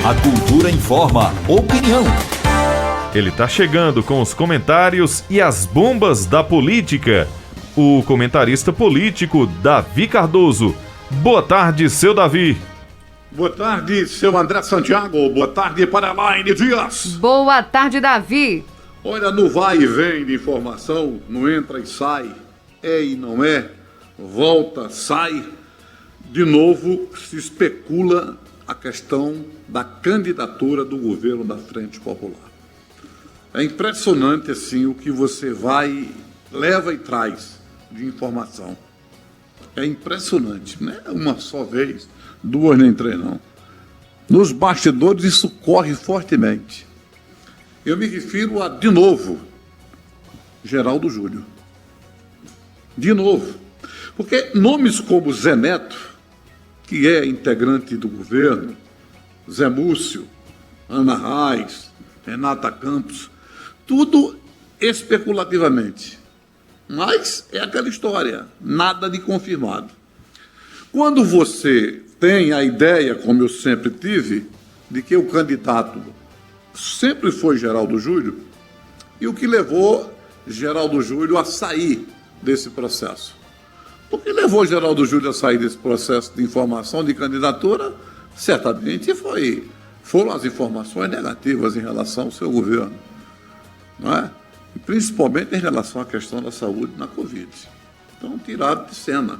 A Cultura informa, opinião. Ele tá chegando com os comentários e as bombas da política. O comentarista político Davi Cardoso. Boa tarde, seu Davi. Boa tarde, seu André Santiago. Boa tarde para Elaine Dias. Boa tarde, Davi. Olha, no vai e vem de informação, não entra e sai, é e não é, volta, sai. De novo se especula a questão da candidatura do governo da Frente Popular. É impressionante, assim, o que você vai, leva e traz de informação. É impressionante, não é uma só vez, duas nem três, não. Nos bastidores isso corre fortemente. Eu me refiro a, de novo, Geraldo Júlio. De novo. Porque nomes como Zé Neto, que é integrante do governo, Zé Múcio, Ana Reis, Renata Campos, tudo especulativamente. Mas é aquela história, nada de confirmado. Quando você tem a ideia, como eu sempre tive, de que o candidato sempre foi Geraldo Júlio, e o que levou Geraldo Júlio a sair desse processo? O que levou Geraldo Júlio a sair desse processo de informação de candidatura, certamente foram as informações negativas em relação ao seu governo, não é? E principalmente em relação à questão da saúde na Covid. Então tiraram de cena,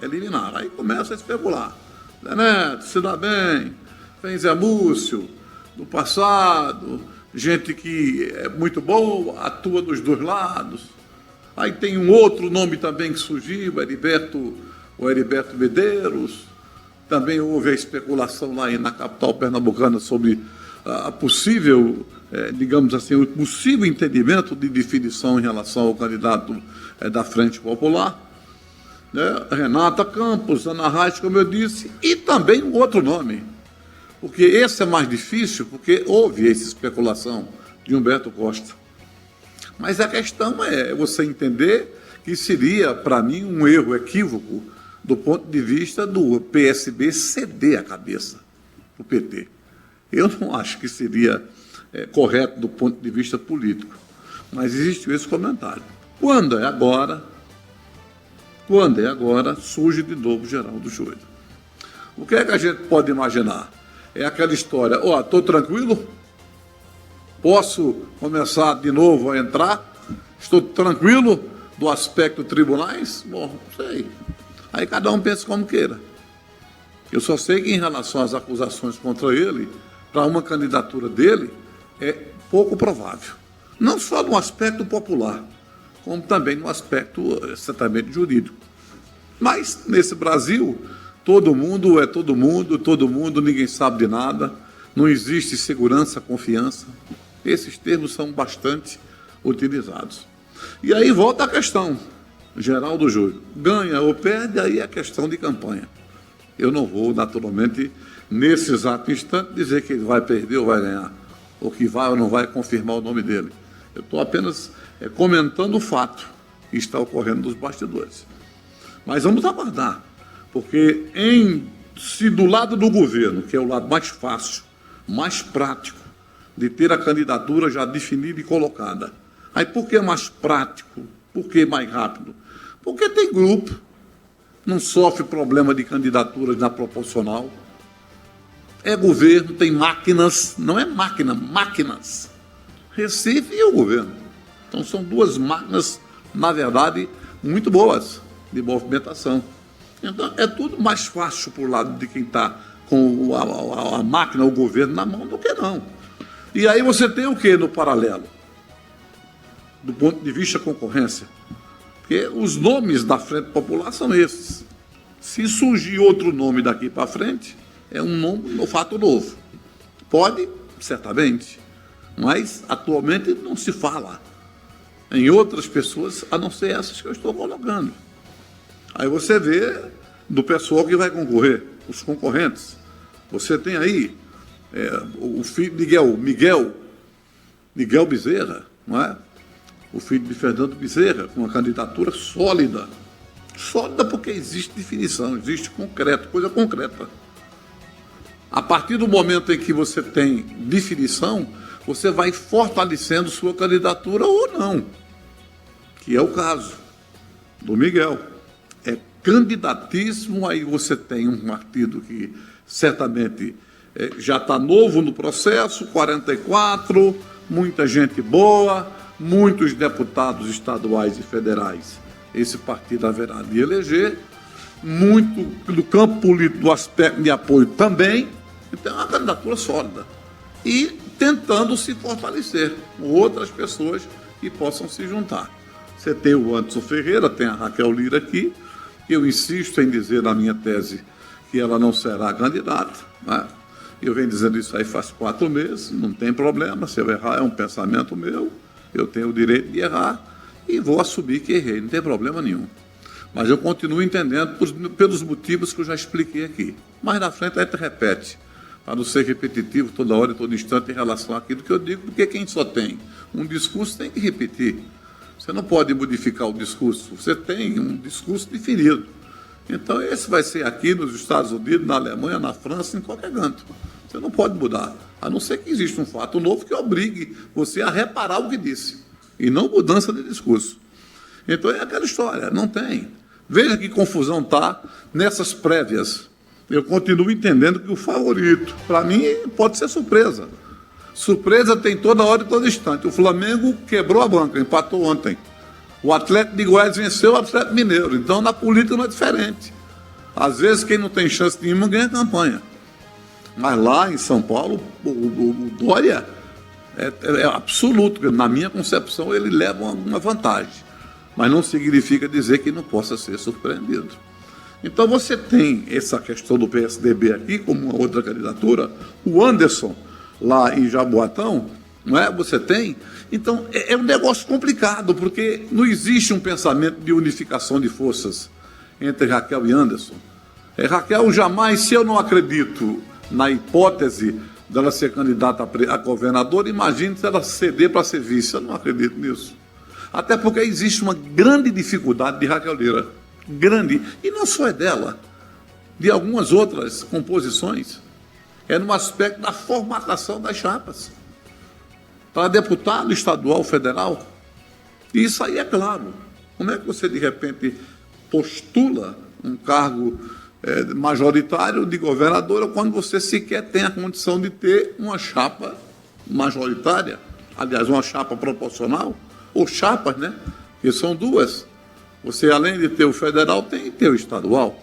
eliminaram. Aí começa a especular. Zé Neto, se dá bem, vem Zé Múcio, do passado, gente que é muito boa, atua dos dois lados. Aí tem um outro nome também que surgiu, o Heriberto Medeiros. Também houve a especulação lá na capital pernambucana sobre a possível, digamos assim, o possível entendimento de definição em relação ao candidato da Frente Popular. Né? Renata Campos, Ana Reis, como eu disse, e também um outro nome. Porque esse é mais difícil, porque houve essa especulação de Humberto Costa. Mas a questão é você entender que seria, para mim, um erro equívoco do ponto de vista do PSB ceder a cabeça para o PT. Eu não acho que seria correto do ponto de vista político, mas existiu esse comentário. Quando é agora, surge de novo Geraldo Júlio. O que é que a gente pode imaginar? É aquela história, estou tranquilo? Posso começar de novo a entrar? Estou tranquilo do aspecto tribunais? Bom, não sei. Aí cada um pensa como queira. Eu só sei que em relação às acusações contra ele, para uma candidatura dele, é pouco provável. Não só no aspecto popular, como também no aspecto certamente jurídico. Mas, nesse Brasil, todo mundo é todo mundo, ninguém sabe de nada, não existe segurança, confiança. Esses termos são bastante utilizados. E aí volta a questão. Geraldo Júlio ganha ou perde, aí é questão de campanha. Eu não vou, naturalmente, nesse exato instante, dizer que ele vai perder ou vai ganhar, ou que vai ou não vai confirmar o nome dele. Eu estou apenas comentando o fato que está ocorrendo nos bastidores. Mas vamos aguardar, porque se do lado do governo, que é o lado mais fácil, mais prático, de ter a candidatura já definida e colocada. Aí por que mais prático? Por que mais rápido? Porque tem grupo, não sofre problema de candidaturas na proporcional. É governo, tem máquinas, não é máquina, máquinas. Recife e o governo. Então são duas máquinas, na verdade, muito boas de movimentação. Então é tudo mais fácil para o lado de quem está com a máquina, o governo na mão, do que não. E aí você tem o que no paralelo? Do ponto de vista concorrência. Porque os nomes da Frente Popular são esses. Se surgir outro nome daqui para frente, é um fato novo. Pode, certamente, mas atualmente não se fala em outras pessoas, a não ser essas que eu estou colocando. Aí você vê do pessoal que vai concorrer, os concorrentes. Você tem aí o filho de Miguel Bezerra, não é? O filho de Fernando Bezerra, com uma candidatura sólida. Sólida porque existe definição, existe concreto, coisa concreta. A partir do momento em que você tem definição, você vai fortalecendo sua candidatura ou não, que é o caso do Miguel. É candidatismo, aí você tem um partido que certamente já está novo no processo, 44, muita gente boa, muitos deputados estaduais e federais. Esse partido haverá de eleger, muito do campo político, do aspecto de apoio também. Então é uma candidatura sólida. E tentando se fortalecer com outras pessoas que possam se juntar. Você tem o Anderson Ferreira, tem a Raquel Lira aqui. Eu insisto em dizer na minha tese que ela não será candidata, né? Eu venho dizendo isso aí faz 4 meses, não tem problema. Se eu errar, é um pensamento meu. Eu tenho o direito de errar e vou assumir que errei, não tem problema nenhum. Mas eu continuo entendendo pelos motivos que eu já expliquei aqui. Mais na frente a gente repete, para não ser repetitivo toda hora e todo instante em relação àquilo que eu digo, porque quem só tem um discurso tem que repetir. Você não pode modificar o discurso, você tem um discurso definido. Então esse vai ser aqui nos Estados Unidos, na Alemanha, na França, em qualquer canto. Você não pode mudar, a não ser que exista um fato novo que obrigue você a reparar o que disse, e não mudança de discurso. Então é aquela história, não tem. Veja que confusão está nessas prévias. Eu continuo entendendo que o favorito, para mim, pode ser surpresa. Surpresa tem toda hora e todo instante. O Flamengo quebrou a banca, empatou ontem. O Atlético de Goiás venceu o Atlético Mineiro. Então, na política não é diferente. Às vezes, quem não tem chance nenhuma ganha campanha. Mas lá em São Paulo, o Dória é absoluto. Na minha concepção, ele leva uma vantagem. Mas não significa dizer que não possa ser surpreendido. Então você tem essa questão do PSDB aqui, como uma outra candidatura, o Anderson, lá em Jaboatão, não é? Você tem. Então é um negócio complicado, porque não existe um pensamento de unificação de forças entre Raquel e Anderson. Raquel jamais, se eu não acredito na hipótese dela ser candidata a governadora, imagine se ela ceder para ser vice. Eu não acredito nisso. Até porque existe uma grande dificuldade de Raquel Lira. Grande. E não só é dela, de algumas outras composições. É no aspecto da formatação das chapas. Para deputado estadual, federal. E isso aí é claro. Como é que você, de repente, postula um cargo majoritário de governadora quando você sequer tem a condição de ter uma chapa majoritária? Aliás, uma chapa proporcional? Ou chapas, né? Que são duas. Você, além de ter o federal, tem que ter o estadual.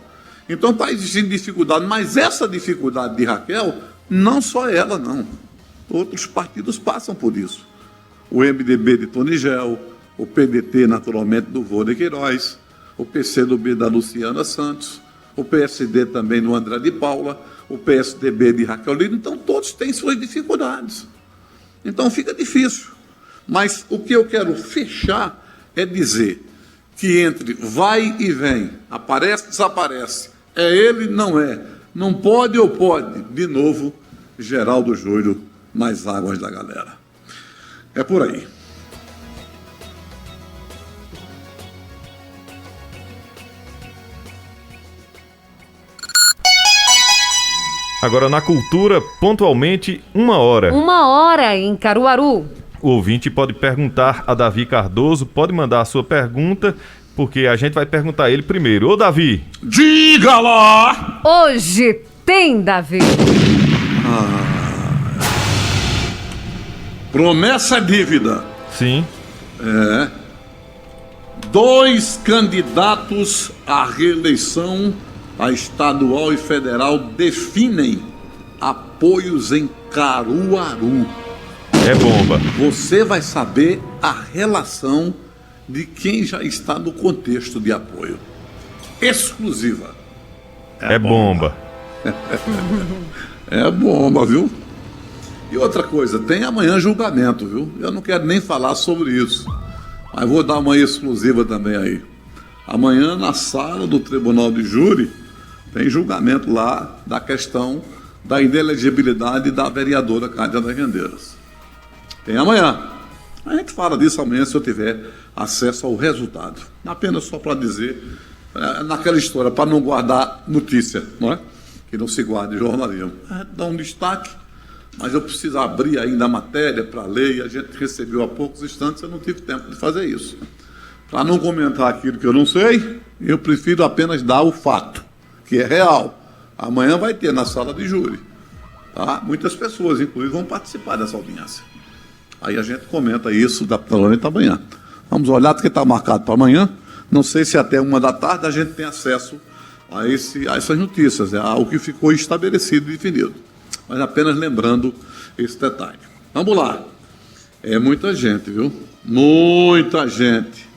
Então está existindo dificuldade, mas essa dificuldade de Raquel, não só ela, não. Outros partidos passam por isso. O MDB de Tonigel, o PDT, naturalmente, do Vô de Queiroz, o PCdoB da Luciana Santos, o PSD também do André de Paula, o PSDB de Raquel Lira. Então todos têm suas dificuldades. Então fica difícil. Mas o que eu quero fechar é dizer que entre vai e vem, aparece, desaparece, é ele, não é, não pode ou pode, de novo, Geraldo Júlio nas águas da galera. É por aí. Agora na cultura, pontualmente, 1h. 1h em Caruaru. O ouvinte pode perguntar a Davi Cardoso, pode mandar a sua pergunta, porque a gente vai perguntar a ele primeiro. Ô, Davi! Diga lá! Hoje tem, Davi. Promessa é dívida. Sim. 2 candidatos à reeleição, a estadual e federal, definem apoios em Caruaru. É bomba. Você vai saber a relação de quem já está no contexto de apoio. Exclusiva. É bomba. É bomba, viu? E outra coisa, tem amanhã julgamento, viu? Eu não quero nem falar sobre isso, mas vou dar uma exclusiva também aí. Amanhã, na sala do Tribunal de Júri, tem julgamento lá da questão da inelegibilidade da vereadora Cádia das Rendeiras. Tem amanhã. A gente fala disso amanhã se eu tiver acesso ao resultado. Apenas só para dizer, naquela história, para não guardar notícia, não é? que não se guarda de jornalismo. Dá um destaque, mas eu preciso abrir ainda a matéria para ler, e a gente recebeu há poucos instantes, eu não tive tempo de fazer isso. Para não comentar aquilo que eu não sei, eu prefiro apenas dar o fato, que é real. Amanhã vai ter na sala de júri. Tá? Muitas pessoas, inclusive, vão participar dessa audiência. Aí a gente comenta isso da planeta amanhã. Vamos olhar, porque está marcado para amanhã. Não sei se até 13h a gente tem acesso a essas notícias, ao que ficou estabelecido e definido. Mas apenas lembrando esse detalhe. Vamos lá. É muita gente, viu? Muita gente.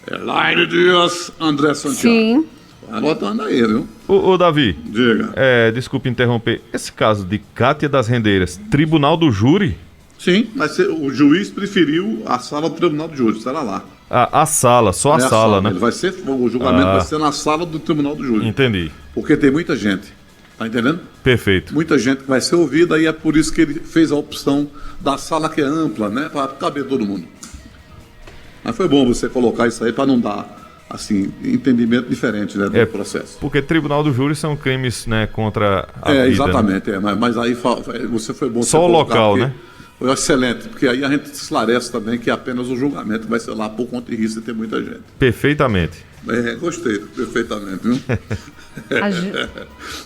Elaine Dias, André Santiago. Sim. Vai anotando aí, viu? Ô Davi, Diga. Desculpe interromper. Esse caso de Cátia das Rendeiras, tribunal do júri? Sim, mas o juiz preferiu a sala do tribunal do júri, será lá. A sala, só a sala, né? Ele o julgamento vai ser na sala do tribunal do júri. Entendi. Porque tem muita gente, tá entendendo? Perfeito. Muita gente que vai ser ouvida, e é por isso que ele fez a opção da sala que é ampla, né? Para caber todo mundo. Mas foi bom você colocar isso aí para não dar, assim, entendimento diferente, né, do processo. Porque tribunal do júri são crimes, né, contra a vida. Exatamente, né? Mas aí você foi bom. Só o local, aqui. né? Foi excelente, porque aí a gente esclarece também que apenas o julgamento vai ser lá por conta e risco de ter muita gente. Perfeitamente. Gostei, perfeitamente, viu? A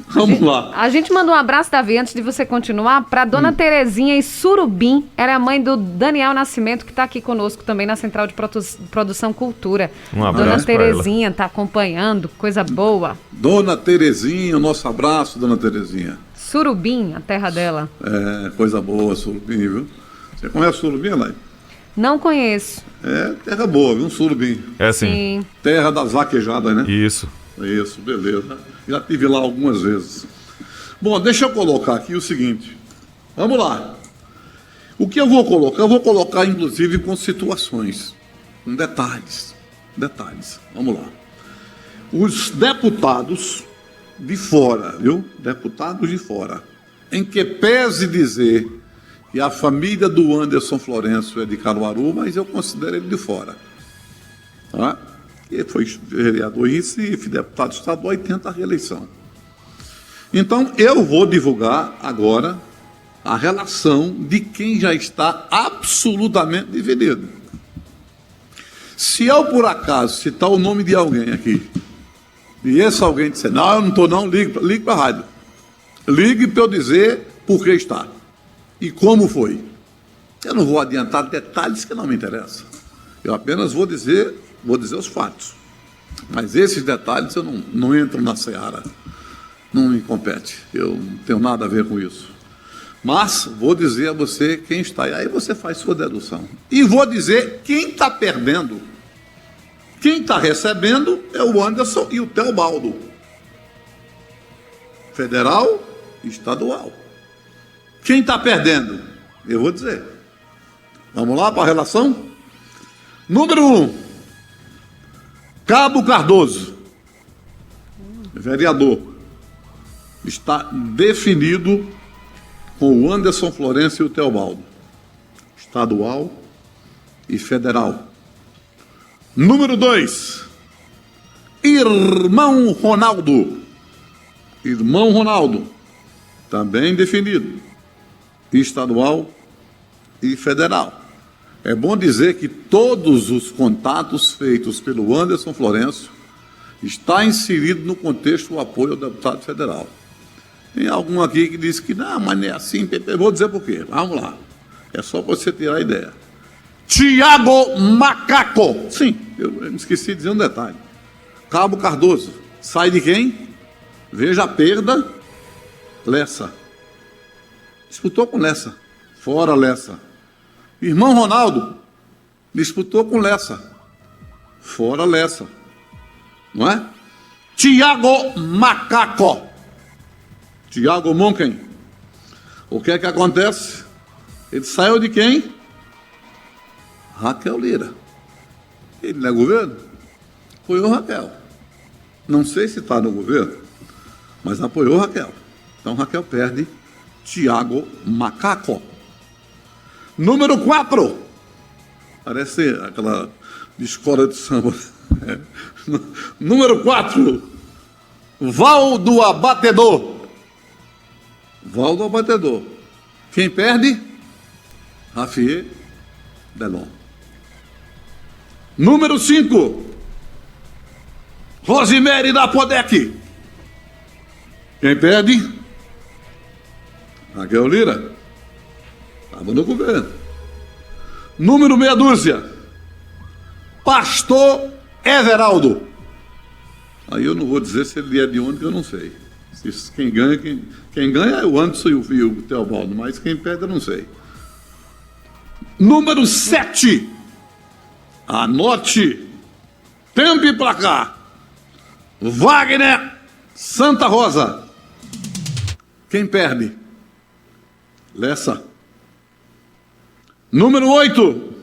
Vamos lá. A gente manda um abraço, Davi, antes de você continuar, para dona Terezinha e Surubim. Era a mãe do Daniel Nascimento, que está aqui conosco também na Central de Produção Cultura. Um abraço. Dona Terezinha está acompanhando, coisa boa. Dona Terezinha, nosso abraço, dona Terezinha. Surubim, a terra dela. Coisa boa, Surubim, viu? Você conhece Surubim, Elaine? Não conheço. Terra boa, viu? Surubim. É sim. Sim. Terra das vaquejadas, né? Isso. Isso, beleza. Já estive lá algumas vezes. Bom, deixa eu colocar aqui o seguinte. Vamos lá. O que eu vou colocar? Eu vou colocar, inclusive, com situações, com detalhes. Detalhes. Vamos lá. Os deputados de fora, viu? Deputados de fora, em que pese dizer que a família do Anderson Florencio é de Caruaru, mas eu considero ele de fora. Tá? Ele foi vereador em Recife, deputado estadual e tenta a reeleição. Então, eu vou divulgar agora a relação de quem já está absolutamente dividido. Se eu, por acaso, citar o nome de alguém aqui, e esse alguém disser, não, eu não estou não, ligue para a rádio. Ligue para eu dizer por que está e como foi. Eu não vou adiantar detalhes que não me interessam. Eu apenas vou dizer os fatos. Mas esses detalhes eu não entro na seara. Não me compete. Eu não tenho nada a ver com isso. Mas vou dizer a você quem está. E aí você faz sua dedução. E vou dizer quem está perdendo. Quem está recebendo é o Anderson e o Teobaldo. Federal e estadual. Quem está perdendo? Eu vou dizer. Vamos lá para a relação? Número 1. Cabo Cardoso. Vereador. Está definido com o Anderson Florencio e o Teobaldo. Estadual e federal. Número 2, Irmão Ronaldo. Irmão Ronaldo, também definido, estadual e federal. É bom dizer que todos os contatos feitos pelo Anderson Florencio está inserido no contexto do apoio ao deputado federal. Tem algum aqui que diz que não, mas não é assim, vou dizer por quê. Vamos lá, é só para você ter a ideia. Tiago Macaco. Sim, eu me esqueci de dizer um detalhe. Cabo Cardoso. Sai de quem? Veja a perda. Lessa. Disputou com Lessa. Fora Lessa. Irmão Ronaldo. Disputou com Lessa. Fora Lessa. Não é? Tiago Macaco. Tiago Monken. O que é que acontece? Ele saiu de quem? Raquel Lira. Ele não é governo? Apoiou Raquel. Não sei se está no governo, mas apoiou Raquel. Então Raquel perde Tiago Macaco. Número 4. Parece aquela de escola de samba. Número 4. Valdo Abatedor. Valdo ao batedor. Quem perde? Rafier Delon. Número 5. Rosemary da Podec. Quem perde? Raquel Lira. Estava no governo. Número meia dúzia. Pastor Everaldo. Aí eu não vou dizer se ele é de onde, que eu não sei. Quem ganha é o Anderson e o Teobaldo, mas quem perde eu não sei. Número 7. Anote. Tempo pra cá. Wagner Santa Rosa. Quem perde? Lessa. Número 8.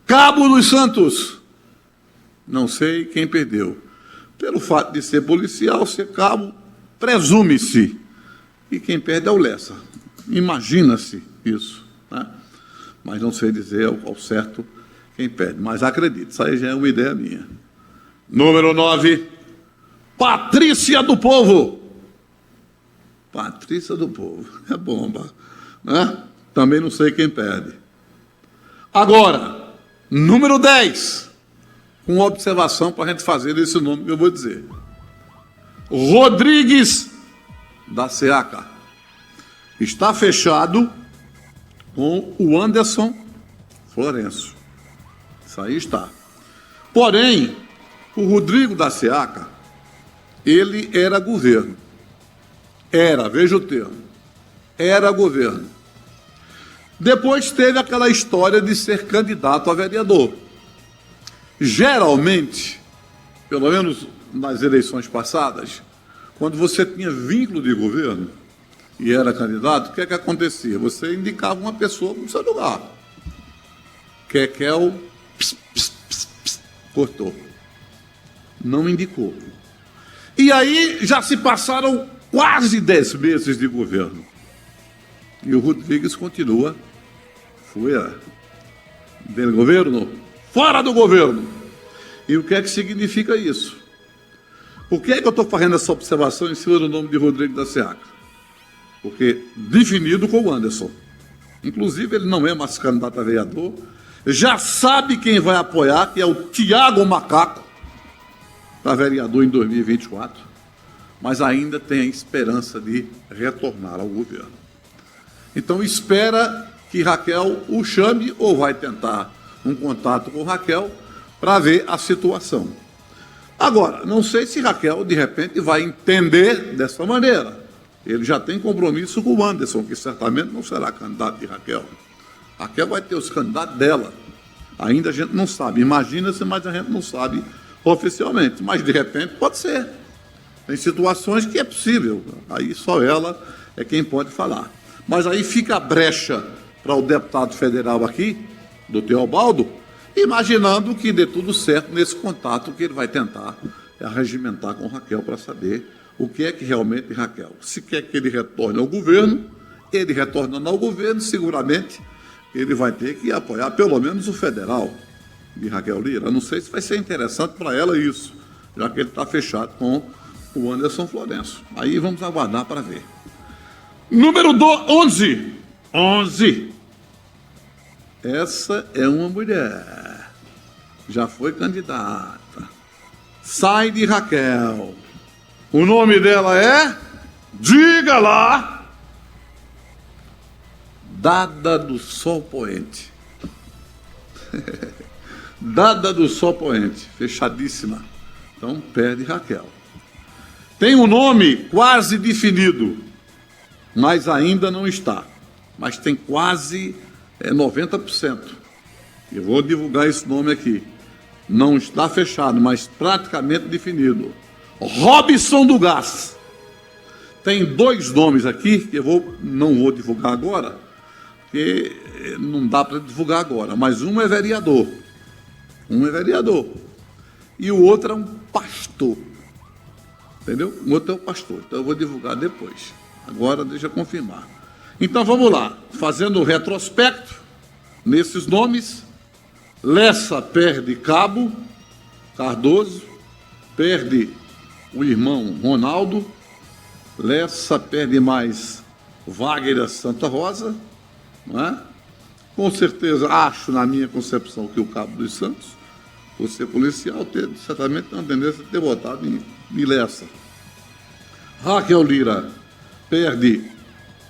Cabo dos Santos. Não sei quem perdeu. Pelo fato de ser policial, ser cabo, presume-se. E quem perde é o Lessa. Imagina-se isso, né? Mas não sei dizer ao certo quem perde. Mas acredito, isso aí já é uma ideia minha. Número 9. Patrícia do Povo. Patrícia do Povo. É bomba, né? Também não sei quem perde. Agora, número 10. Com observação para a gente fazer esse nome que eu vou dizer. Rodrigues da SEACA. Está fechado com o Anderson Florencio. Isso aí está. Porém, o Rodrigo da SEACA, ele era governo. Era, veja o termo. Era governo. Depois teve aquela história de ser candidato a vereador. Geralmente, pelo menos nas eleições passadas, quando você tinha vínculo de governo e era candidato, o que é que acontecia? Você indicava uma pessoa para o seu lugar. Kekel cortou. Não indicou. E aí já se passaram quase 10 meses de governo. E o Rodrigues continua fora do governo. Fora do governo. E o que é que significa isso? Por que é que eu estou fazendo essa observação em cima do nome de Rodrigo da SEACA? Porque definido com o Anderson. Inclusive, ele não é mais candidato a vereador. Já sabe quem vai apoiar, que é o Tiago Macaco, para vereador em 2024. Mas ainda tem a esperança de retornar ao governo. Então, espera que Raquel o chame ou vai tentar um contato com Raquel para ver a situação. Agora, não sei se Raquel, de repente, vai entender dessa maneira. Ele já tem compromisso com o Anderson, que certamente não será candidato de Raquel. Raquel vai ter os candidatos dela. Ainda a gente não sabe. Imagina-se, mas a gente não sabe oficialmente. Mas, de repente, pode ser. Tem situações que é possível. Aí só ela é quem pode falar. Mas aí fica a brecha para o deputado federal aqui, do Teobaldo, imaginando que dê tudo certo nesse contato que ele vai tentar arregimentar com Raquel para saber o que é que realmente Raquel. Se quer que ele retorne ao governo, ele retornando ao governo, seguramente ele vai ter que apoiar pelo menos o federal de Raquel Lira. Não sei se vai ser interessante para ela isso, já que ele está fechado com o Anderson Florencio. Aí vamos aguardar para ver. Número 11. 11. Essa é uma mulher. Já foi candidata. Sai de Raquel. O nome dela é... Diga lá! Dada do Sol Poente. Dada do Sol Poente. Fechadíssima. Então perde Raquel. Tem um nome quase definido, mas ainda não está. Mas tem quase 90%. Eu vou divulgar esse nome aqui. Não está fechado, mas praticamente definido. Robson do Gás. Tem 2 nomes aqui que não vou divulgar agora, porque não dá para divulgar agora. Mas um é vereador. E o outro é um pastor. Entendeu? O outro é o pastor. Então eu vou divulgar depois. Agora deixa eu confirmar. Então vamos lá. Fazendo o retrospecto nesses nomes. Lessa perde Cabo Cardoso, perde o irmão Ronaldo, Lessa perde mais Wagner Santa Rosa, não é? Com certeza, acho, na minha concepção, que o Cabo dos Santos, por ser policial, certamente tem uma tendência de ter votado em Lessa. Raquel Lira perde,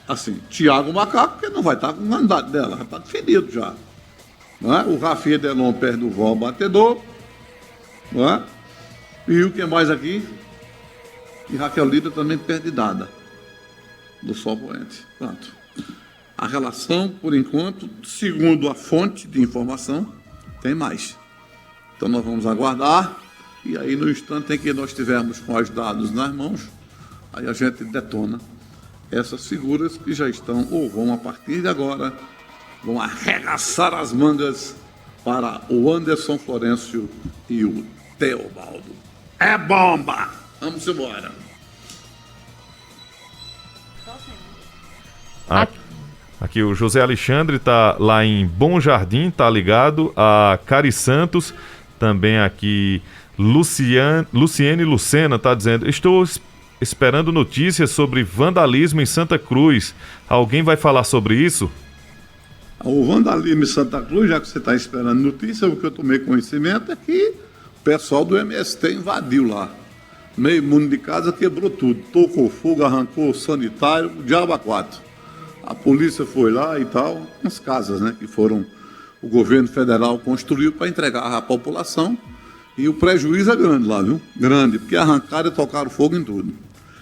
assim, Tiago Macaco, porque não vai estar com o mandato dela, já está definido já. Não é? O Rafinha Delon perde o Val Batedor, não é? E o que mais aqui? E Raquel Lira também perde Dada, do Sol Poente. Pronto. A relação, por enquanto, segundo a fonte de informação, tem mais. Então nós vamos aguardar, e aí no instante em que nós estivermos com os dados nas mãos, aí a gente detona essas figuras que já estão, ou vão a partir de agora, vão arregaçar as mangas para o Anderson Florencio e o Teobaldo. É bomba! Vamos embora. Aqui o José Alexandre está lá em Bom Jardim, tá ligado. A Cari Santos, também aqui Luciene Lucena está dizendo: estou esperando notícias sobre vandalismo em Santa Cruz. Alguém vai falar sobre isso? O vandalismo em Santa Cruz, já que você está esperando notícia, o que eu tomei conhecimento é que o pessoal do MST invadiu lá. Meio mundo de casa quebrou tudo, tocou fogo, arrancou o sanitário, o diabo a quatro. A polícia foi lá e tal, as casas, né, que o governo federal construiu para entregar à população, e o prejuízo é grande lá, viu? Grande, porque arrancaram e tocaram fogo em tudo.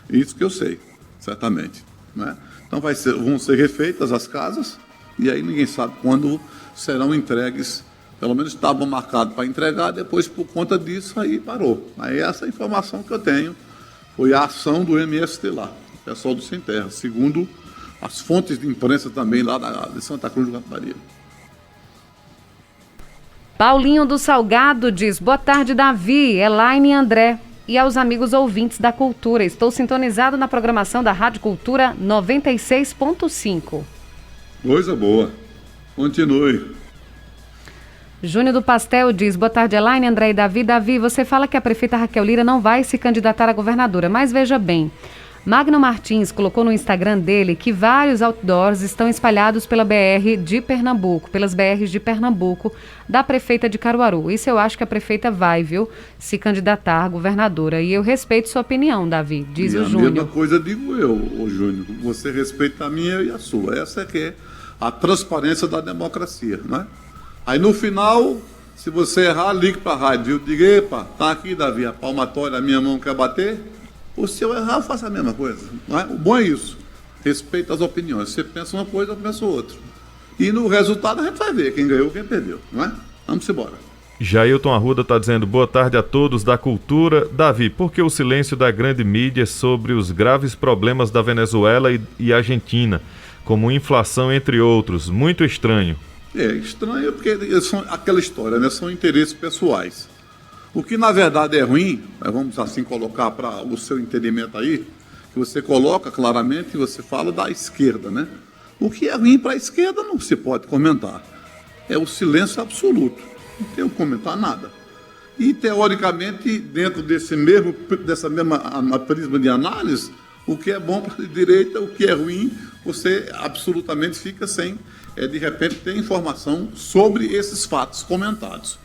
Isso que eu sei, certamente. Né? Então vão ser refeitas as casas, e aí ninguém sabe quando serão entregues. Pelo menos estavam marcados para entregar, depois por conta disso aí parou. Aí essa informação que eu tenho foi a ação do MST lá, o pessoal do Sem Terra, segundo as fontes de imprensa também lá de Santa Cruz do Capibaribe. Paulinho do Salgado diz: boa tarde, Davi, Elaine e André e aos amigos ouvintes da Cultura. Estou sintonizado na programação da Rádio Cultura 96.5. Coisa boa. Continue. Júnior do Pastel diz: boa tarde, Elaine, André e Davi. Davi, você fala que a prefeita Raquel Lira não vai se candidatar a governadora, mas veja bem, Magno Martins colocou no Instagram dele que vários outdoors estão espalhados pelas BRs de Pernambuco, da prefeita de Caruaru. Isso eu acho que a prefeita vai, viu, se candidatar a governadora. E eu respeito sua opinião, Davi, diz o Júnior. A mesma coisa digo eu, Júnior. Você respeita a minha e a sua. Essa é que é a transparência da democracia, não é? Aí no final, se você errar, ligue para a rádio. Diga: epa, tá aqui, Davi, a palmatória, a minha mão quer bater. Ou se eu errar, eu faço a mesma coisa. Não é? O bom é isso. Respeita as opiniões. Você pensa uma coisa, eu penso outra. E no resultado a gente vai ver quem ganhou e quem perdeu. Não é? Vamos embora. Jailton Arruda está dizendo: boa tarde a todos da Cultura. Davi, por que o silêncio da grande mídia sobre os graves problemas da Venezuela e Argentina, como inflação, entre outros? Muito estranho. É estranho porque são aquela história, né? São interesses pessoais. O que na verdade é ruim, vamos assim colocar para o seu entendimento aí, que você coloca claramente e você fala da esquerda, né? O que é ruim para a esquerda não se pode comentar. É o silêncio absoluto. Não tem que comentar nada. E teoricamente, dentro dessa mesma prisma de análise, o que é bom para a direita, o que é ruim, você absolutamente fica sem, de repente, ter informação sobre esses fatos comentados.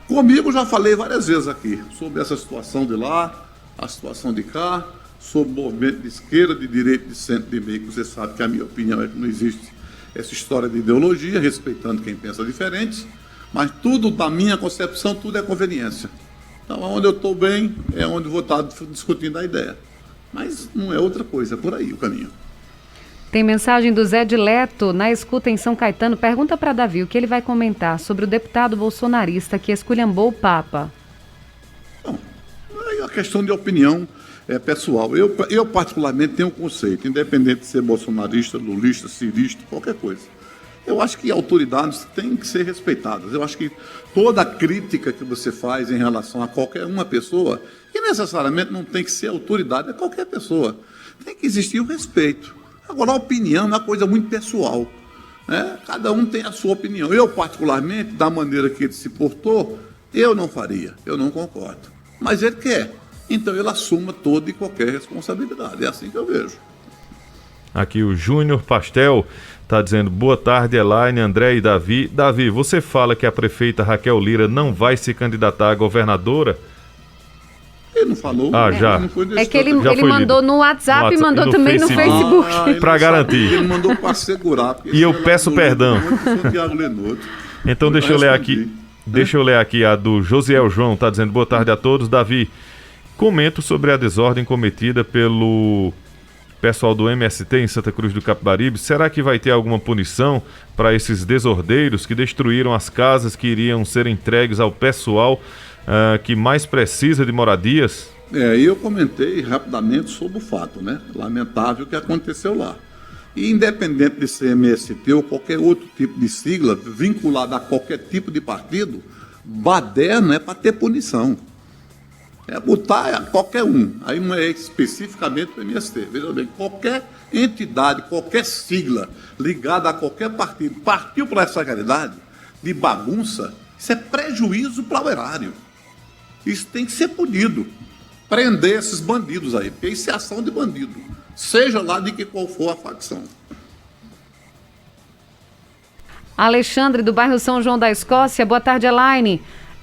Comigo já falei várias vezes aqui sobre essa situação de lá, a situação de cá, sobre o movimento de esquerda, de direita, de centro, de meio, que você sabe que a minha opinião é que não existe essa história de ideologia, respeitando quem pensa diferente, mas tudo, da minha concepção, tudo é conveniência. Então, onde eu estou bem, é onde vou estar discutindo a ideia. Mas não é outra coisa, é por aí o caminho. Tem mensagem do Zé Dileto, na escuta em São Caetano. Pergunta para Davi o que ele vai comentar sobre o deputado bolsonarista que esculhambou o Papa. Bom, é uma questão de opinião pessoal. Eu particularmente tenho um conceito, independente de ser bolsonarista, lulista, cirista, qualquer coisa. Eu acho que autoridades têm que ser respeitadas. Eu acho que toda crítica que você faz em relação a qualquer uma pessoa, e necessariamente não tem que ser autoridade, é qualquer pessoa. Tem que existir o respeito. Agora, a opinião é uma coisa muito pessoal, né? Cada um tem a sua opinião. Eu, particularmente, da maneira que ele se portou, eu não faria, eu não concordo. Mas ele quer. então ele assuma toda e qualquer responsabilidade. É assim que eu vejo. Aqui o Júnior Pastel está dizendo, boa tarde, Elaine, André e Davi. Davi, você fala que a prefeita Raquel Lira não vai se candidatar a governadora? Ele não falou. Já. Não foi É que ele foi mandou lido. no WhatsApp e mandou no também no Facebook. Pra garantir. Ele mandou para segurar. E eu peço perdão. Então deixa eu ler aqui. Deixa eu ler aqui a do Josiel João, tá dizendo, boa tarde a todos. Davi, comento sobre a desordem cometida pelo pessoal do MST em Santa Cruz do Capibaribe. Será que vai ter alguma punição para esses desordeiros que destruíram as casas que iriam ser entregues ao pessoal que mais precisa de moradias? Eu comentei rapidamente sobre o fato, né? Lamentável que aconteceu lá. E independente de ser MST ou qualquer outro tipo de sigla, vinculada a qualquer tipo de partido, Badé não é para ter punição. É botar qualquer um. Aí não é especificamente o MST. Veja bem, qualquer entidade, qualquer sigla ligada a qualquer partido, partiu para essa realidade de bagunça, isso é prejuízo para o erário. Isso tem que ser punido. Prender esses bandidos aí, porque isso é ação de bandido. Seja lá de que qual for a facção. Alexandre, do bairro São João da Escócia. Boa tarde, Elaine.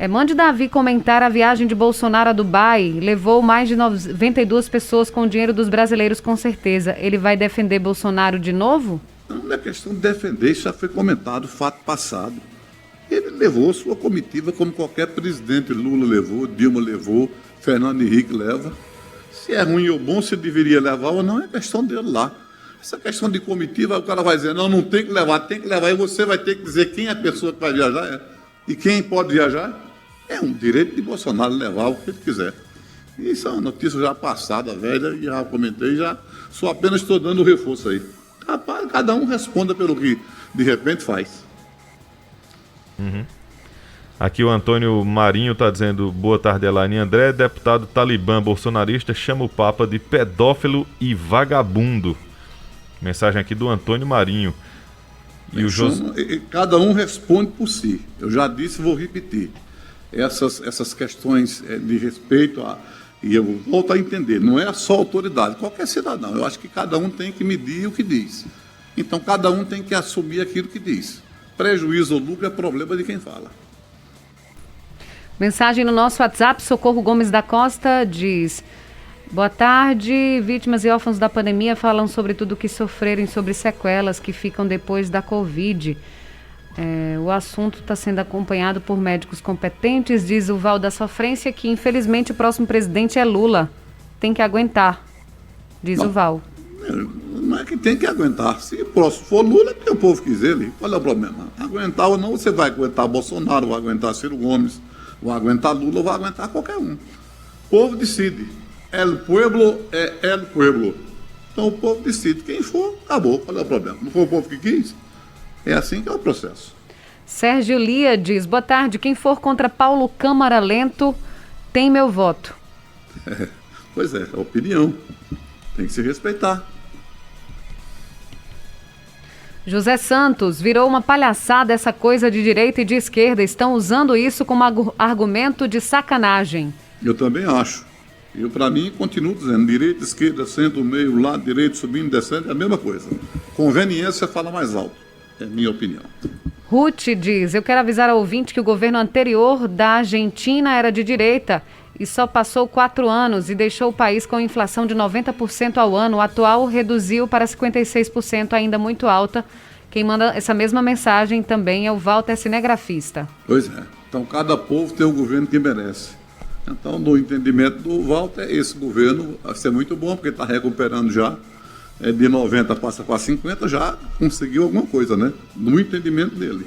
Mande Davi comentar a viagem de Bolsonaro a Dubai. Levou mais de 92 pessoas com o dinheiro dos brasileiros, com certeza. Ele vai defender Bolsonaro de novo? Não é questão de defender, isso já foi comentado, fato passado. Ele levou sua comitiva como qualquer presidente. Lula levou, Dilma levou, Fernando Henrique leva. Se é ruim ou bom, se deveria levar ou não, é questão dele lá. Essa questão de comitiva, o cara vai dizer, não tem que levar, e você vai ter que dizer quem é a pessoa que vai viajar e quem pode viajar. É um direito de Bolsonaro levar o que ele quiser. Isso é uma notícia já passada, velha, e já comentei, só apenas estou dando o reforço aí. Rapaz, cada um responda pelo que de repente faz. Aqui o Antônio Marinho está dizendo, boa tarde, Elaine André, deputado talibã bolsonarista chama o Papa de pedófilo e vagabundo. Mensagem aqui do Antônio Marinho. Cada um responde por si. Eu já disse e vou repetir. Essas questões de respeito e eu volto a entender, não é só autoridade, qualquer cidadão. Eu acho que cada um tem que medir o que diz. Então cada um tem que assumir aquilo que diz. Prejuízo ou lucro é problema de quem fala. Mensagem no nosso WhatsApp, Socorro Gomes da Costa diz: boa tarde, vítimas e órfãos da pandemia falam sobre tudo o que sofrerem, sobre sequelas que ficam depois da Covid. O assunto está sendo acompanhado por médicos competentes, diz o Val da Sofrência, que infelizmente o próximo presidente é Lula. Tem que aguentar, diz o Val. Não é que tem que aguentar. Se o próximo for Lula, é porque o povo quis ele. Qual é o problema? Aguentar ou não, você vai aguentar Bolsonaro, vai aguentar Ciro Gomes, vai aguentar Lula ou vai aguentar qualquer um. O povo decide. El pueblo é el pueblo. Então o povo decide. Quem for, acabou. Qual é o problema? Não foi o povo que quis? É assim que é o processo. Sérgio Lia diz, boa tarde, quem for contra Paulo Câmara Lento tem meu voto. Pois é opinião. Tem que se respeitar. José Santos, virou uma palhaçada essa coisa de direita e de esquerda. Estão usando isso como argumento de sacanagem. Eu também acho. Eu, para mim, continuo dizendo, direita, esquerda, centro, meio, lado direito, subindo, descendo, é a mesma coisa. Conveniência fala mais alto. É minha opinião. Ruth diz, eu quero avisar ao ouvinte que o governo anterior da Argentina era de direita e só passou 4 anos e deixou o país com inflação de 90% ao ano. O atual reduziu para 56%, ainda muito alta. Quem manda essa mesma mensagem também é o Walter Cinegrafista. Pois é. Então, cada povo tem o governo que merece. Então, no entendimento do Walter, esse governo vai ser muito bom, porque está recuperando já. De 90 passa para 50, já conseguiu alguma coisa, né? No entendimento dele.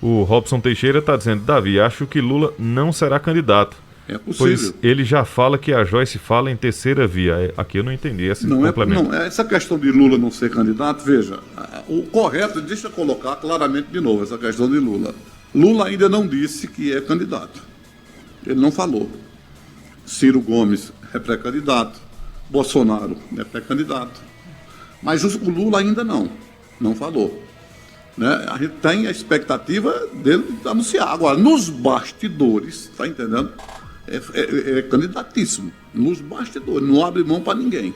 O Robson Teixeira está dizendo, Davi, acho que Lula não será candidato. É possível. Pois ele já fala que a Joyce fala em terceira via. Aqui eu não entendi esse complemento. Essa questão de Lula não ser candidato, veja, o correto, deixa eu colocar claramente de novo essa questão de Lula. Lula ainda não disse que é candidato. Ele não falou. Ciro Gomes é pré-candidato. Bolsonaro é pré-candidato. Mas o Lula ainda não falou. Né? A gente tem a expectativa dele de anunciar. Agora, nos bastidores, está entendendo? é candidatíssimo, nos bastidores, não abre mão para ninguém.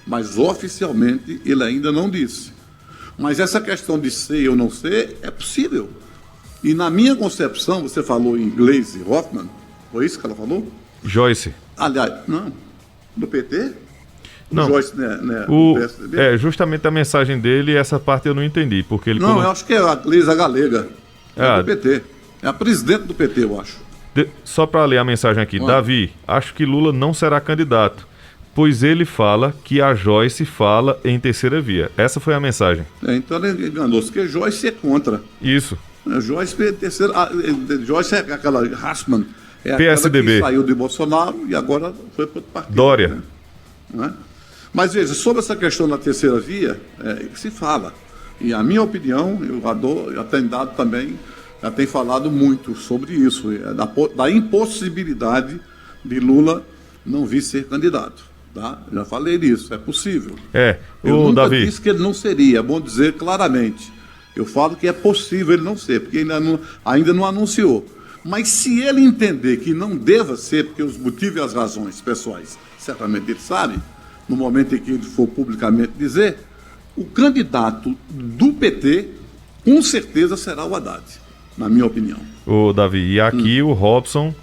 Mas oficialmente ele ainda não disse. Mas essa questão de ser ou não ser é possível. E na minha concepção, você falou em Gleisi Hoffmann, foi isso que ela falou? Joyce. Aliás, não, do PT? Não. Joyce, né, do PSDB? Justamente a mensagem dele, essa parte eu não entendi, porque ele Não, eu acho que é a Gleisi Galega, do PT. É a presidente do PT, eu acho. Só para ler a mensagem aqui. Davi, acho que Lula não será candidato, pois ele fala que a Joyce fala em terceira via. Essa foi a mensagem. Então ele enganou-se, porque Joyce é contra. Isso. Joyce é terceira. Joyce é aquela Hassmann, é PSDB. aquela que saiu de Bolsonaro e agora foi para outro partido. Dória. Né? Não é? Mas veja, sobre essa questão da terceira via, se fala. E a minha opinião, eu tenho dado também, já tenho falado muito sobre isso, da impossibilidade de Lula não vir ser candidato. Tá? Já falei disso, é possível. Eu nunca Davi, disse que ele não seria, é bom dizer claramente. Eu falo que é possível ele não ser, porque ainda não anunciou. Mas se ele entender que não deva ser, porque os motivos e as razões pessoais, certamente ele sabe, no momento em que ele for publicamente dizer, o candidato do PT, com certeza, será o Haddad, na minha opinião. Davi, e aqui o Robson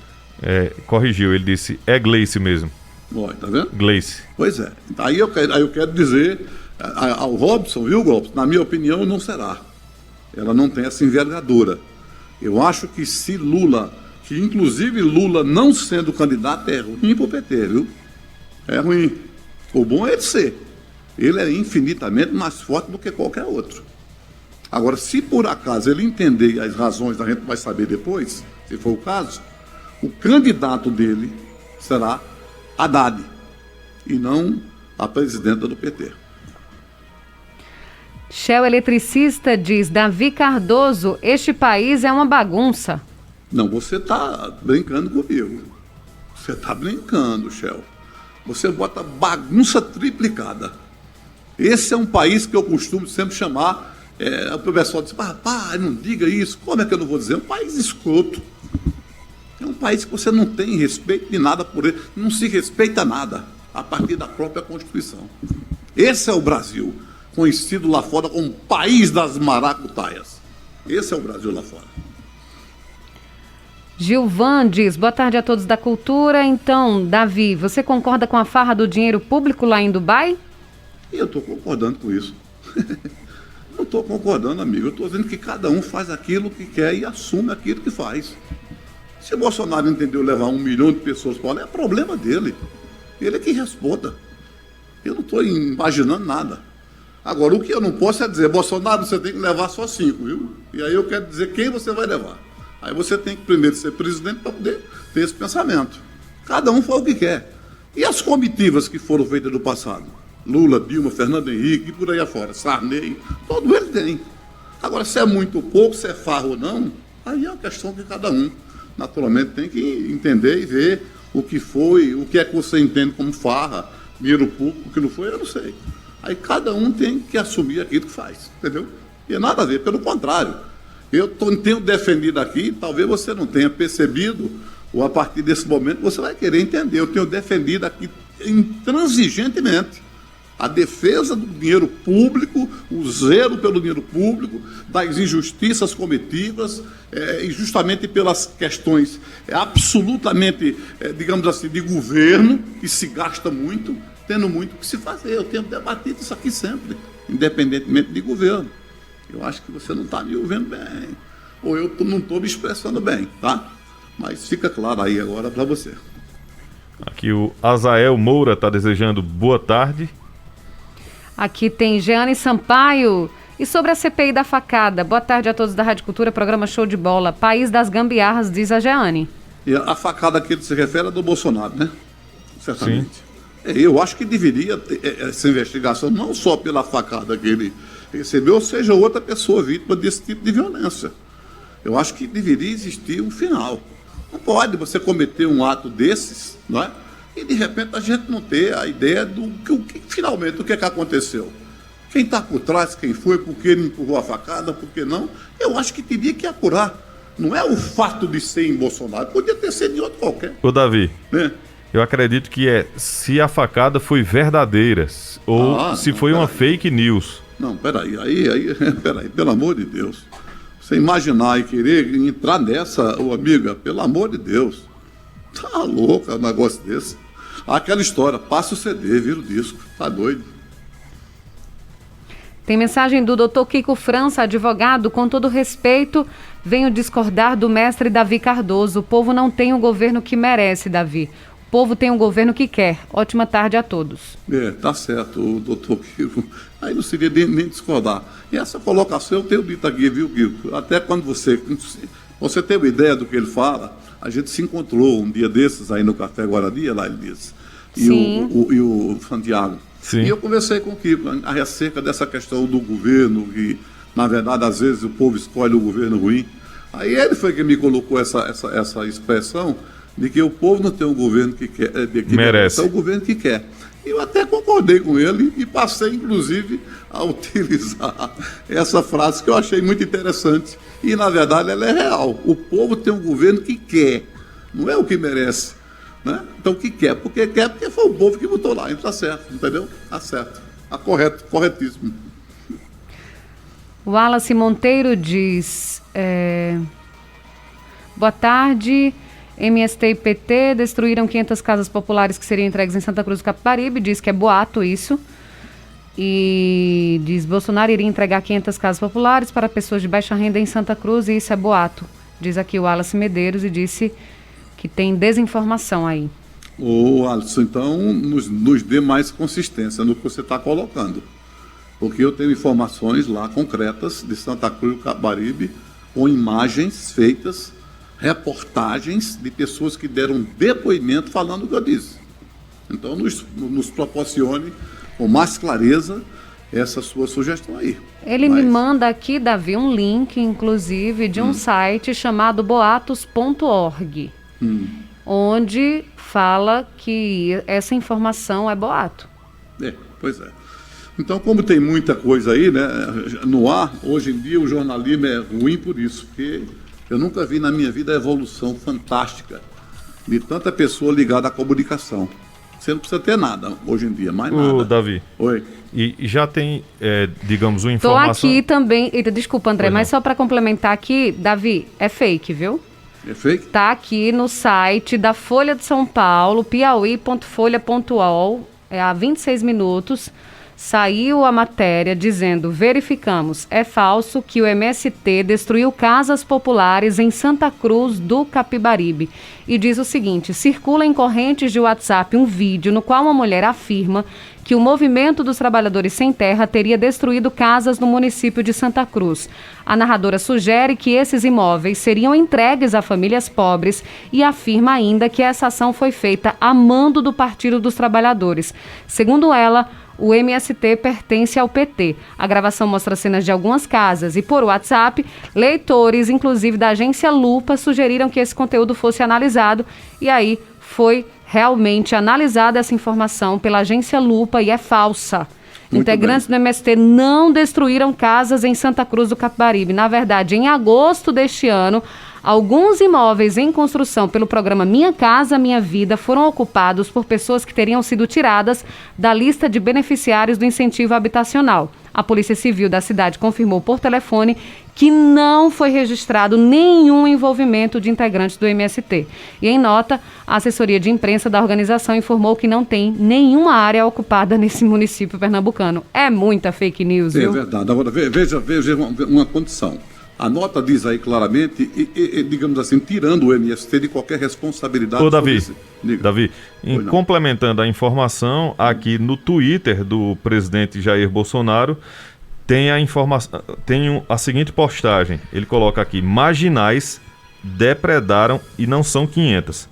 corrigiu, ele disse, é Gleice mesmo. Olha, tá vendo? Gleice. Pois é. Aí eu quero dizer ao Robson, viu, Robson? Na minha opinião, não será. Ela não tem essa envergadura. Eu acho que se Lula, que inclusive Lula não sendo candidato, é ruim para o PT, viu? É ruim. O bom é ele ser. Ele é infinitamente mais forte do que qualquer outro. Agora, se por acaso ele entender as razões, a gente vai saber depois, se for o caso, o candidato dele será Haddad, e não a presidenta do PT. Shell Eletricista diz, Davi Cardoso, este país é uma bagunça. Não, você está brincando comigo. Você está brincando, Shell. Você bota bagunça triplicada. Esse é um país que eu costumo sempre chamar, o pessoal diz, rapaz, não diga isso. Como é que eu não vou dizer? É um país escroto. É um país que você não tem respeito de nada por ele, não se respeita nada, a partir da própria Constituição. Esse é o Brasil, conhecido lá fora como país das maracutaias. Esse é o Brasil lá fora. Gilvan diz, boa tarde a todos da cultura. Então, Davi, você concorda com a farra do dinheiro público lá em Dubai? Eu estou concordando com isso. Não estou concordando, amigo. Eu estou dizendo que cada um faz aquilo que quer e assume aquilo que faz. Se o Bolsonaro entendeu levar 1 milhão de pessoas para lá, é problema dele. Ele é que responda. Eu não estou imaginando nada. Agora, o que eu não posso é dizer, Bolsonaro, você tem que levar só 5, viu? E aí eu quero dizer quem você vai levar. Aí você tem que primeiro ser presidente para poder ter esse pensamento. Cada um faz o que quer. E as comitivas que foram feitas no passado? Lula, Dilma, Fernando Henrique e por aí afora, Sarney, todo ele tem. Agora, se é muito pouco, se é farra ou não, aí é uma questão que cada um, naturalmente, tem que entender e ver o que foi, o que é que você entende como farra, dinheiro público, o que não foi, eu não sei. Aí cada um tem que assumir aquilo que faz, entendeu? E é nada a ver, pelo contrário. Eu tenho defendido aqui, talvez você não tenha percebido, ou a partir desse momento você vai querer entender. Eu tenho defendido aqui intransigentemente a defesa do dinheiro público, o zelo pelo dinheiro público, das injustiças cometidas, e justamente pelas questões absolutamente, digamos assim, de governo, que se gasta muito, tendo muito o que se fazer. Eu tenho debatido isso aqui sempre, independentemente de governo. Eu acho que você não está me ouvindo bem, ou eu não estou me expressando bem, tá? Mas fica claro aí agora para você. Aqui o Azael Moura está desejando boa tarde. Aqui tem Jeane Sampaio. E sobre a CPI da facada, boa tarde a todos da Rádio Cultura, programa Show de Bola, País das Gambiarras, diz a Jeane. E a facada que ele se refere é do Bolsonaro, né? Certamente. Sim. Eu acho que deveria ter essa investigação, não só pela facada que ele recebeu, ou seja, outra pessoa vítima desse tipo de violência. Eu acho que deveria existir um final. Não pode você cometer um ato desses, não é? E de repente a gente não ter a ideia do que finalmente o que aconteceu. Quem está por trás, quem foi, por que ele empurrou a facada, por que não? Eu acho que teria que apurar. Não é o fato de ser em Bolsonaro, podia ter sido em outro qualquer. Ô Davi, Né? eu acredito que se a facada foi verdadeira ou se foi uma fake news. Não, peraí, peraí, pelo amor de Deus. Você imaginar e querer entrar nessa, ô amiga, pelo amor de Deus. Tá louco um negócio desse. Aquela história, passa o CD, vira o disco, tá doido. Tem mensagem do Dr. Kiko França, advogado. Com todo respeito, venho discordar do mestre Davi Cardoso. O povo não tem o governo que merece, Davi. O povo tem o governo que quer. Ótima tarde a todos. Tá certo, o doutor Kiko. Aí não seria nem discordar. E essa colocação eu tenho dito aqui, viu, Kiko? Até quando você tem uma ideia do que ele fala, a gente se encontrou um dia desses aí no Café Guarani, lá ele disse, e o Santiago. Sim. E eu conversei com o Kiko acerca dessa questão do governo, que, na verdade, às vezes o povo escolhe o governo ruim. Aí ele foi que me colocou essa expressão de que o povo não tem um governo que quer, que merece, é o governo que quer. E eu até concordei com ele e passei, inclusive, a utilizar essa frase que eu achei muito interessante. E, na verdade, ela é real. O povo tem um governo que quer, não é o que merece. Né? Então, o que quer? Porque quer, porque foi o povo que botou lá. Está certo, entendeu? Está certo. Está correto, corretíssimo. O Wallace Monteiro diz... Boa tarde... MST e PT destruíram 500 casas populares que seriam entregues em Santa Cruz do Capibaribe. Diz que é boato isso. E diz Bolsonaro iria entregar 500 casas populares para pessoas de baixa renda em Santa Cruz e isso é boato. Diz aqui o Wallace Medeiros e disse que tem desinformação aí. Ô, Alisson, então nos dê mais consistência no que você está colocando. Porque eu tenho informações lá concretas de Santa Cruz do Capibaribe com imagens feitas, reportagens de pessoas que deram depoimento falando o que eu disse. Então, nos proporcione com mais clareza essa sua sugestão aí. Ele me manda aqui, Davi, um link, inclusive, de um site chamado boatos.org, onde fala que essa informação é boato. Pois é. Então, como tem muita coisa aí, né, no ar, hoje em dia o jornalismo é ruim por isso, porque eu nunca vi na minha vida a evolução fantástica de tanta pessoa ligada à comunicação. Você não precisa ter nada hoje em dia, mais nada. Davi. Oi. E já tem, digamos, uma informação... Estou aqui também... Desculpa, André, mas só para complementar aqui, Davi, é fake, viu? É fake? Está aqui no site da Folha de São Paulo, piauí.folha.ol, há 26 minutos... Saiu a matéria dizendo: verificamos, é falso que o MST destruiu casas populares em Santa Cruz do Capibaribe. E diz o seguinte: circula em correntes de WhatsApp um vídeo no qual uma mulher afirma que o movimento dos trabalhadores sem terra teria destruído casas no município de Santa Cruz. A narradora sugere que esses imóveis seriam entregues a famílias pobres e afirma ainda que essa ação foi feita a mando do Partido dos Trabalhadores. Segundo ela, o MST pertence ao PT. A gravação mostra cenas de algumas casas e, por WhatsApp, leitores, inclusive da agência Lupa, sugeriram que esse conteúdo fosse analisado e aí foi realmente analisada essa informação pela agência Lupa e é falsa. Muito Integrantes bem. Do MST não destruíram casas em Santa Cruz do Capibaribe. Na verdade, em agosto deste ano, alguns imóveis em construção pelo programa Minha Casa Minha Vida foram ocupados por pessoas que teriam sido tiradas da lista de beneficiários do incentivo habitacional. A Polícia Civil da cidade confirmou por telefone que não foi registrado nenhum envolvimento de integrantes do MST. E em nota, a assessoria de imprensa da organização informou que não tem nenhuma área ocupada nesse município pernambucano. É muita fake news, viu? É verdade. Agora, veja uma condição. A nota diz aí claramente, digamos assim, tirando o MST de qualquer responsabilidade. Ô, Davi, complementando a informação, aqui no Twitter do presidente Jair Bolsonaro, tem a seguinte postagem. Ele coloca aqui: marginais depredaram e não são 500.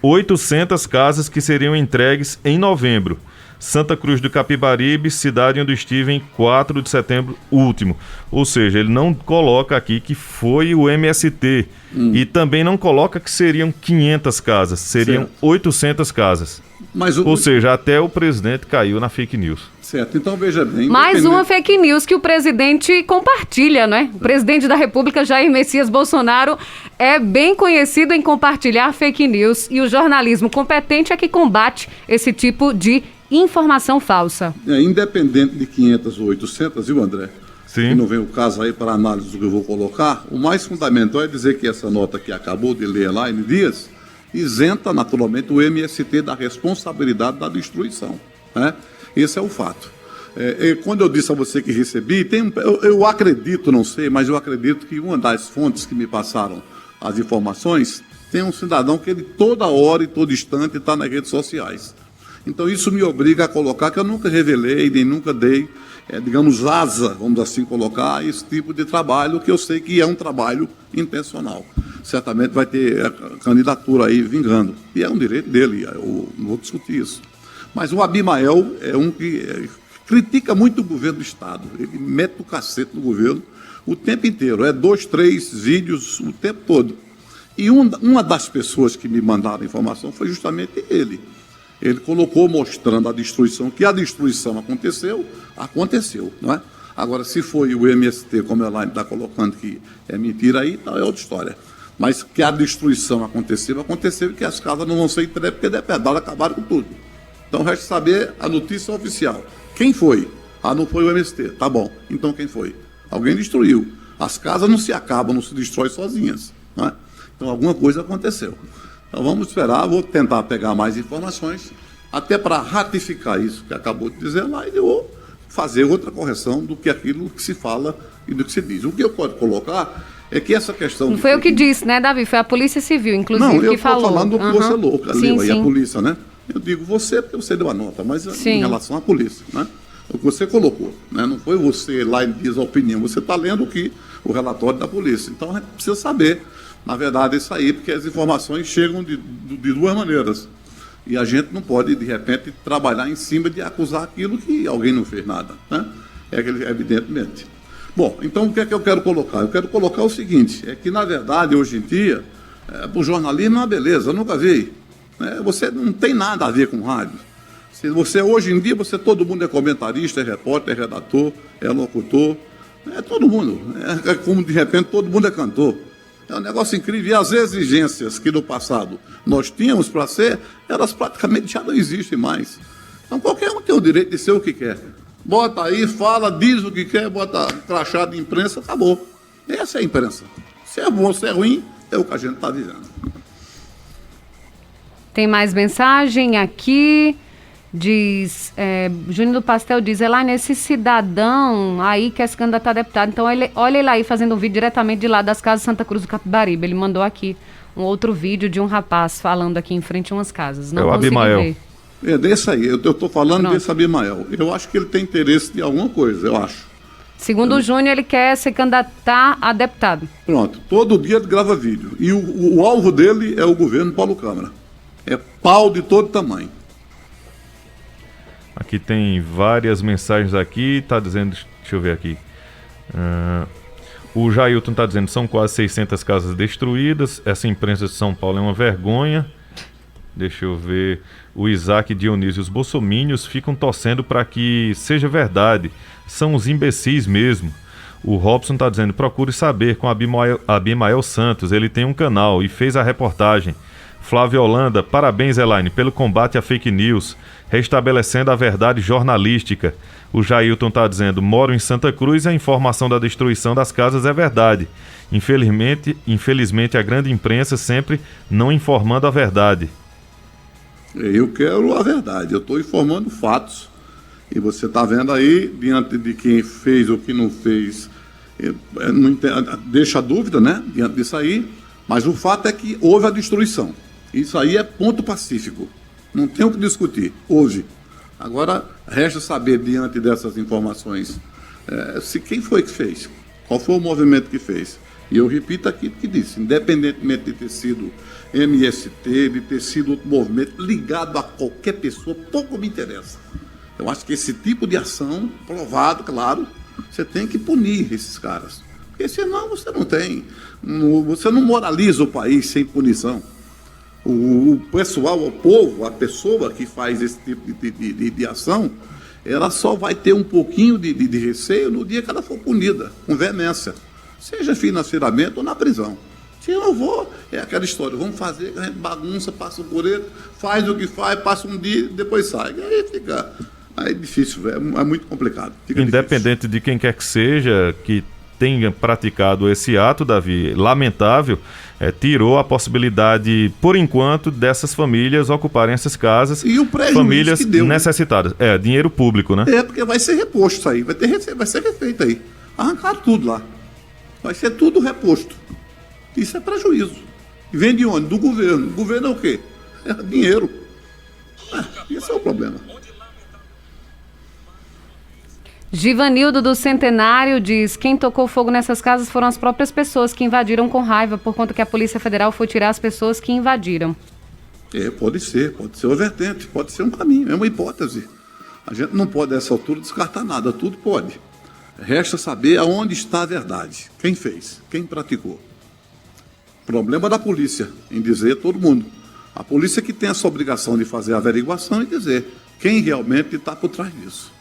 800 casas que seriam entregues em novembro. Santa Cruz do Capibaribe, cidade onde estive em 4 de setembro último. Ou seja, ele não coloca aqui que foi o MST e também não coloca que seriam 500 casas, seriam 800 casas. Ou seja, até o presidente caiu na fake news. Certo, então veja bem... Mais uma fake news que o presidente compartilha, né? O presidente da República, Jair Messias Bolsonaro, é bem conhecido em compartilhar fake news e o jornalismo competente é que combate esse tipo de informação falsa. Independente de 500 ou 800, viu, André? Sim. Que não vem o caso aí para análise do que eu vou colocar, o mais fundamental é dizer que essa nota que acabou de ler lá em Dias isenta naturalmente o MST da responsabilidade da destruição, né? Esse é o fato. Quando eu disse a você que recebi, eu acredito, não sei, mas eu acredito que uma das fontes que me passaram as informações tem um cidadão que ele toda hora e todo instante está nas redes sociais. Então isso me obriga a colocar que eu nunca revelei, nem nunca dei, digamos, asa, vamos assim colocar, esse tipo de trabalho, que eu sei que é um trabalho intencional. Certamente vai ter a candidatura aí vingando. E é um direito dele, eu não vou discutir isso. Mas o Abimael é um que critica muito o governo do Estado. Ele mete o cacete no governo o tempo inteiro. 2, 3 vídeos o tempo todo. E uma das pessoas que me mandaram a informação foi justamente ele. Ele colocou mostrando a destruição, que a destruição aconteceu, não é? Agora, se foi o MST, como a Elaine está colocando que é mentira aí, então é outra história. Mas que a destruição aconteceu e que as casas não vão ser entregues porque depedaram, acabaram com tudo. Então resta saber a notícia oficial. Quem foi? Não foi o MST. Tá bom. Então quem foi? Alguém destruiu. As casas não se acabam, não se destroem sozinhas, não é? Então alguma coisa aconteceu. Então vamos esperar, vou tentar pegar mais informações, até para ratificar isso que acabou de dizer lá, e eu vou fazer outra correção do que aquilo que se fala e do que se diz. O que eu posso colocar é que essa questão... Não foi o que disse, né, Davi? Foi a Polícia Civil, inclusive, que falou. Não, eu estou falando do que você louca, sim, leu aí, sim. a polícia, né? Eu digo você, porque você deu a nota, mas sim, em relação à polícia, né? O que você colocou, né? Não foi você lá e diz a opinião, você está lendo o relatório da polícia. Então a gente precisa saber, na verdade, isso aí, porque as informações chegam de duas maneiras. E a gente não pode, de repente, trabalhar em cima de acusar aquilo que alguém não fez nada, né? Evidentemente. Bom, então o que é que eu quero colocar? Eu quero colocar o seguinte, é que, na verdade, hoje em dia, o jornalismo é uma beleza, eu nunca vi. Você não tem nada a ver com rádio. Hoje em dia, todo mundo é comentarista, é repórter, é redator, é locutor, todo mundo. Como, de repente, todo mundo é cantor. É um negócio incrível. E as exigências que no passado nós tínhamos para ser, elas praticamente já não existem mais. Então qualquer um tem o direito de ser o que quer. Bota aí, fala, diz o que quer, bota crachá de imprensa, acabou. Essa é a imprensa. Se é bom ou se é ruim, é o que a gente está dizendo. Tem mais mensagem aqui. Diz, Júnior do Pastel diz, Elaine, esse cidadão aí quer se candidatar a deputado, então olha ele aí fazendo um vídeo diretamente de lá das casas Santa Cruz do Capibaribe. Ele mandou aqui um outro vídeo de um rapaz falando aqui em frente a umas casas. Não consegui ver. Desse aí, eu estou falando desse Abimael. Eu acho que ele tem interesse de alguma coisa, eu acho. Segundo o Júnior, ele quer se candidatar a deputado. Pronto, todo dia ele grava vídeo. E o alvo dele é o governo Paulo Câmara. É pau de todo tamanho. Aqui tem várias mensagens aqui, tá dizendo, deixa eu ver aqui. O Jailton tá dizendo, são quase 600 casas destruídas, essa imprensa de São Paulo é uma vergonha. Deixa eu ver, o Isaac Dionísio, os bolsomínios ficam torcendo para que seja verdade, são os imbecis mesmo. O Robson tá dizendo, procure saber com Abimael Santos, ele tem um canal e fez a reportagem. Flávio Holanda, parabéns, Elaine, pelo combate à fake news, restabelecendo a verdade jornalística. O Jailton está dizendo, moro em Santa Cruz e a informação da destruição das casas é verdade. Infelizmente, a grande imprensa sempre não informando a verdade. Eu quero a verdade, eu estou informando fatos. E você está vendo aí, diante de quem fez ou que não fez, deixa dúvida, né, diante disso aí, mas o fato é que houve a destruição. Isso aí é ponto pacífico. Não tem o que discutir. Houve. Agora, resta saber, diante dessas informações, quem foi que fez. Qual foi o movimento que fez. E eu repito aqui o que disse. Independentemente de ter sido MST, de ter sido outro movimento, ligado a qualquer pessoa, pouco me interessa. Eu acho que esse tipo de ação, provado, claro, você tem que punir esses caras. Porque senão você não tem, você não moraliza o país sem punição. O pessoal, o povo, a pessoa que faz esse tipo de ação, ela só vai ter um pouquinho de receio no dia que ela for punida, com veemência, seja financeiramente ou na prisão. Se eu não vou, é aquela história, vamos fazer, a gente bagunça, passa por ele, faz o que faz, passa um dia, depois sai. Aí fica, aí é difícil, é muito complicado. Independente de quem quer que seja, que tenha praticado esse ato, Davi, lamentável, tirou a possibilidade, por enquanto, dessas famílias ocuparem essas casas. E o prejuízo famílias que deu, necessitadas. Dinheiro público, né? Porque vai ser reposto isso aí, vai ser refeito aí. Arrancaram tudo lá. Vai ser tudo reposto. Isso é prejuízo. E vem de onde? Do governo. O governo é o quê? É dinheiro. Esse é o problema. Givanildo do Centenário diz: quem tocou fogo nessas casas foram as próprias pessoas que invadiram com raiva, por conta que a Polícia Federal foi tirar as pessoas que invadiram. Pode ser uma vertente, pode ser um caminho, é uma hipótese. A gente não pode, nessa altura, descartar nada, tudo pode. Resta saber aonde está a verdade, quem fez, quem praticou. Problema da polícia, em dizer todo mundo. A polícia que tem essa obrigação de fazer a averiguação e dizer quem realmente está por trás disso.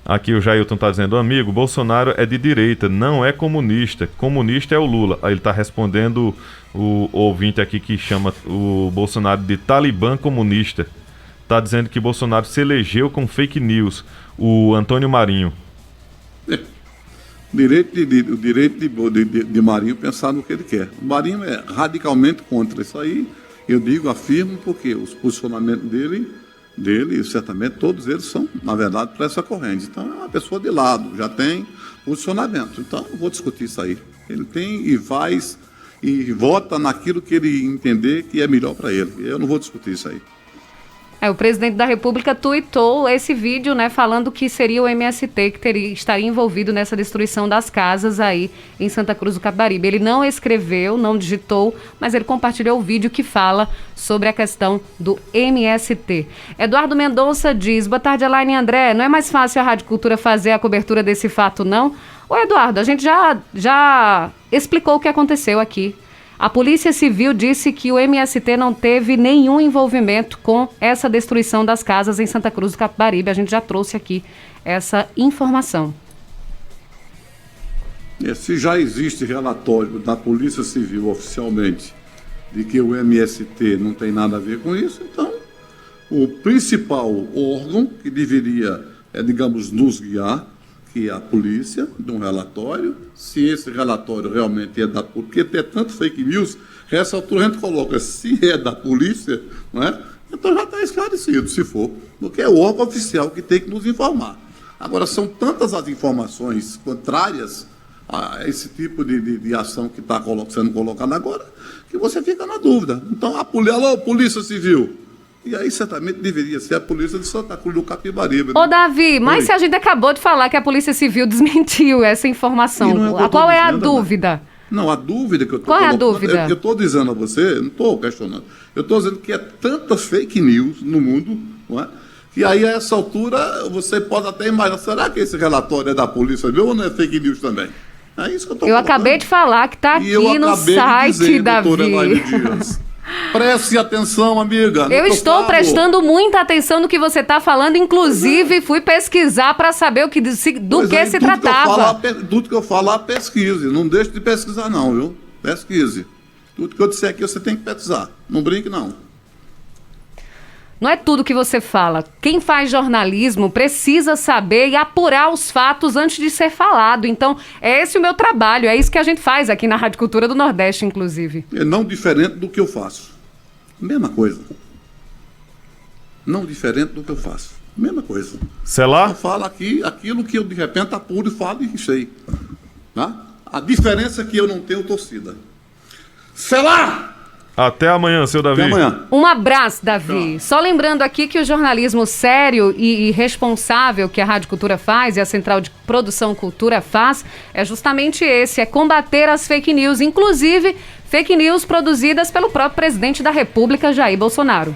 Aqui o Jailton está dizendo: amigo, Bolsonaro é de direita, não é comunista. Comunista é o Lula. Aí ele está respondendo o ouvinte aqui que chama o Bolsonaro de talibã comunista. Está dizendo que Bolsonaro se elegeu com fake news. O Antônio Marinho. O direito de Marinho pensar no que ele quer. O Marinho é radicalmente contra isso aí. Eu digo, afirmo, porque os posicionamentos dele, certamente todos eles são, na verdade, para essa corrente. Então é uma pessoa de lado, já tem posicionamento. Então não vou discutir isso aí. Ele tem e faz e vota naquilo que ele entender que é melhor para ele. Eu não vou discutir isso aí. O presidente da República tuitou esse vídeo, né, falando que seria o MST que estaria envolvido nessa destruição das casas aí em Santa Cruz do Capibaribe. Ele não escreveu, não digitou, mas ele compartilhou o vídeo que fala sobre a questão do MST. Eduardo Mendonça diz: boa tarde, Elaine e André. Não é mais fácil a Rádio Cultura fazer a cobertura desse fato, não? Ô, Eduardo, a gente já explicou o que aconteceu aqui. A Polícia Civil disse que o MST não teve nenhum envolvimento com essa destruição das casas em Santa Cruz do Capibaribe. A gente já trouxe aqui essa informação. Se já existe relatório da Polícia Civil oficialmente de que o MST não tem nada a ver com isso, então o principal órgão que deveria, digamos, nos guiar, que é a polícia, de um relatório, se esse relatório realmente é da polícia, porque tem tanto fake news, essa altura a gente coloca, se é da polícia, não é? Então já está esclarecido, se for, porque é o órgão oficial que tem que nos informar. Agora, são tantas as informações contrárias a esse tipo de ação que está sendo colocada agora, que você fica na dúvida. Então, alô, Polícia Civil. E aí, certamente, deveria ser a polícia de Santa Cruz do Capibaribe. Ô, Davi, mas se a gente acabou de falar que a Polícia Civil desmentiu essa informação, qual é a dúvida? Não, a dúvida que eu estou colocando... Qual é a dúvida? Eu estou dizendo a você, não estou questionando, eu estou dizendo que é tanta fake news no mundo, não é? Que aí, a essa altura, você pode até imaginar, será que esse relatório é da Polícia Civil ou não é fake news também? É isso que eu estou colocando. Eu acabei de falar que está aqui no site, Davi. Preste atenção, amiga. Eu estou prestando muita atenção no que você está falando, inclusive fui pesquisar para saber do que se tratava. Tudo que eu falar, pesquise. Não deixe de pesquisar não, viu? Pesquise. Tudo que eu disser aqui você tem que pesquisar. Não brinque não. Não é tudo que você fala. Quem faz jornalismo precisa saber e apurar os fatos antes de ser falado. Então, é esse o meu trabalho. É isso que a gente faz aqui na Rádio Cultura do Nordeste, inclusive. É não diferente do que eu faço. Mesma coisa. Não diferente do que eu faço. Mesma coisa. Celar? Eu falo aqui aquilo que eu, de repente, apuro e falo e sei. Tá? A diferença é que eu não tenho torcida. Celar! Até amanhã, seu Davi. Até amanhã. Um abraço, Davi. Só lembrando aqui que o jornalismo sério e responsável que a Rádio Cultura faz e a Central de Produção Cultura faz é justamente esse, é combater as fake news, inclusive fake news produzidas pelo próprio presidente da República, Jair Bolsonaro.